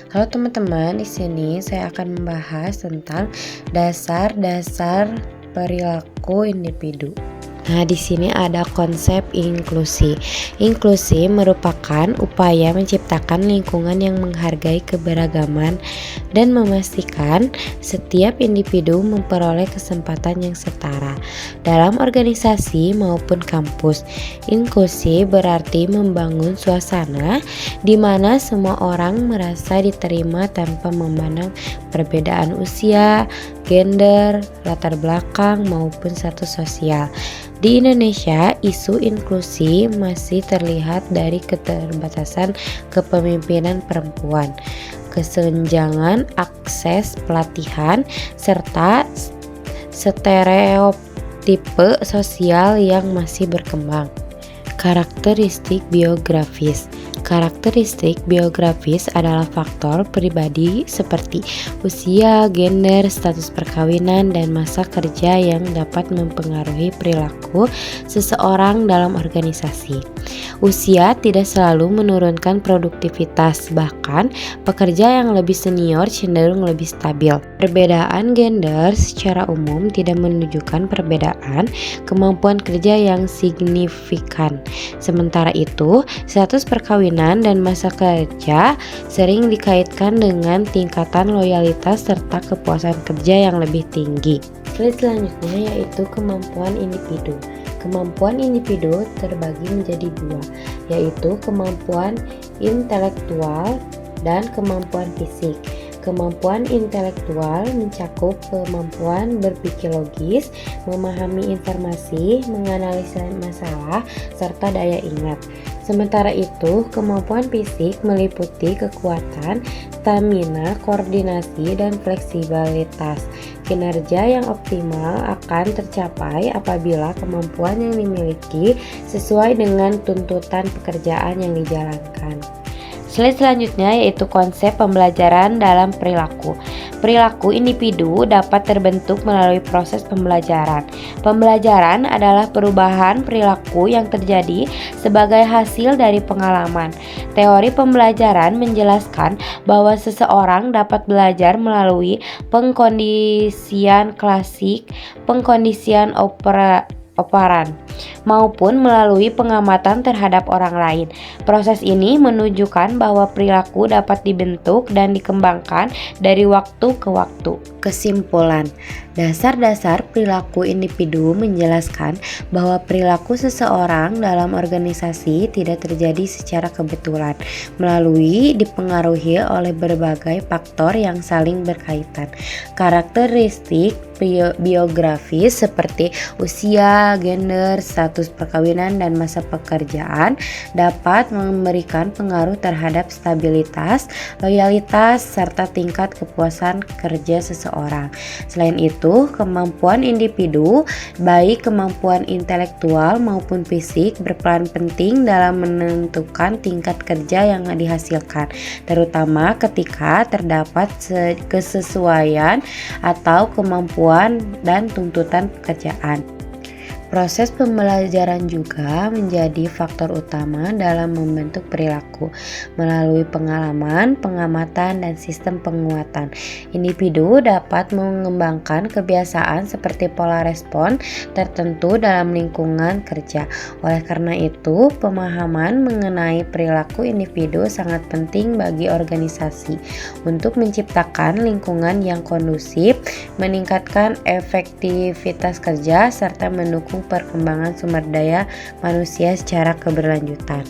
Halo teman-teman, di sini saya akan membahas tentang dasar-dasar perilaku individu. Nah, di sini ada konsep inklusi. Inklusi merupakan upaya menciptakan lingkungan yang menghargai keberagaman dan memastikan setiap individu memperoleh kesempatan yang setara dalam organisasi maupun kampus. Inklusi berarti membangun suasana di mana semua orang merasa diterima tanpa memandang perbedaan usia, gender, latar belakang maupun status sosial. Di Indonesia, isu inklusi masih terlihat dari keterbatasan kepemimpinan perempuan, kesenjangan akses pelatihan, serta stereotipe sosial yang masih berkembang. Karakteristik biografis. Karakteristik biografis adalah faktor pribadi seperti usia, gender, status perkawinan, dan masa kerja yang dapat mempengaruhi perilaku seseorang dalam organisasi. Usia tidak selalu menurunkan produktivitas, bahkan pekerja yang lebih senior cenderung lebih stabil. Perbedaan gender secara umum tidak menunjukkan perbedaan kemampuan kerja yang signifikan. Sementara itu, status perkawinan dan masa kerja sering dikaitkan dengan tingkatan loyalitas serta kepuasan kerja yang lebih tinggi. Slide selanjutnya yaitu kemampuan individu. Kemampuan individu terbagi menjadi dua, yaitu kemampuan intelektual dan kemampuan fisik. Kemampuan intelektual mencakup kemampuan berpikir logis, memahami informasi, menganalisa masalah, serta daya ingat. Sementara itu, kemampuan fisik meliputi kekuatan, stamina, koordinasi, dan fleksibilitas. Kinerja yang optimal akan tercapai apabila kemampuan yang dimiliki sesuai dengan tuntutan pekerjaan yang dijalankan. Slide selanjutnya yaitu konsep pembelajaran dalam perilaku. Perilaku individu dapat terbentuk melalui proses pembelajaran. Pembelajaran adalah perubahan perilaku yang terjadi sebagai hasil dari pengalaman. Teori pembelajaran menjelaskan bahwa seseorang dapat belajar melalui pengkondisian klasik, pengkondisian operan, maupun melalui pengamatan terhadap orang lain. Proses ini menunjukkan bahwa perilaku dapat dibentuk dan dikembangkan dari waktu ke waktu. Kesimpulan, dasar-dasar perilaku individu menjelaskan bahwa perilaku seseorang dalam organisasi tidak terjadi secara kebetulan, melalui dipengaruhi oleh berbagai faktor yang saling berkaitan. Karakteristik biografis seperti usia, gender, status perkawinan, dan masa pekerjaan dapat memberikan pengaruh terhadap stabilitas, loyalitas, serta tingkat kepuasan kerja seseorang. Selain itu, kemampuan individu, baik kemampuan intelektual maupun fisik, berperan penting dalam menentukan tingkat kerja yang dihasilkan, terutama ketika terdapat kesesuaian atau kemampuan dan tuntutan pekerjaan. Proses pembelajaran juga menjadi faktor utama dalam membentuk perilaku melalui pengalaman, pengamatan, dan sistem penguatan. Individu dapat mengembangkan kebiasaan seperti pola respon tertentu dalam lingkungan kerja. Oleh karena itu, pemahaman mengenai perilaku individu sangat penting bagi organisasi untuk menciptakan lingkungan yang kondusif, meningkatkan efektivitas kerja, serta mendukung perkembangan sumber daya manusia secara keberlanjutan.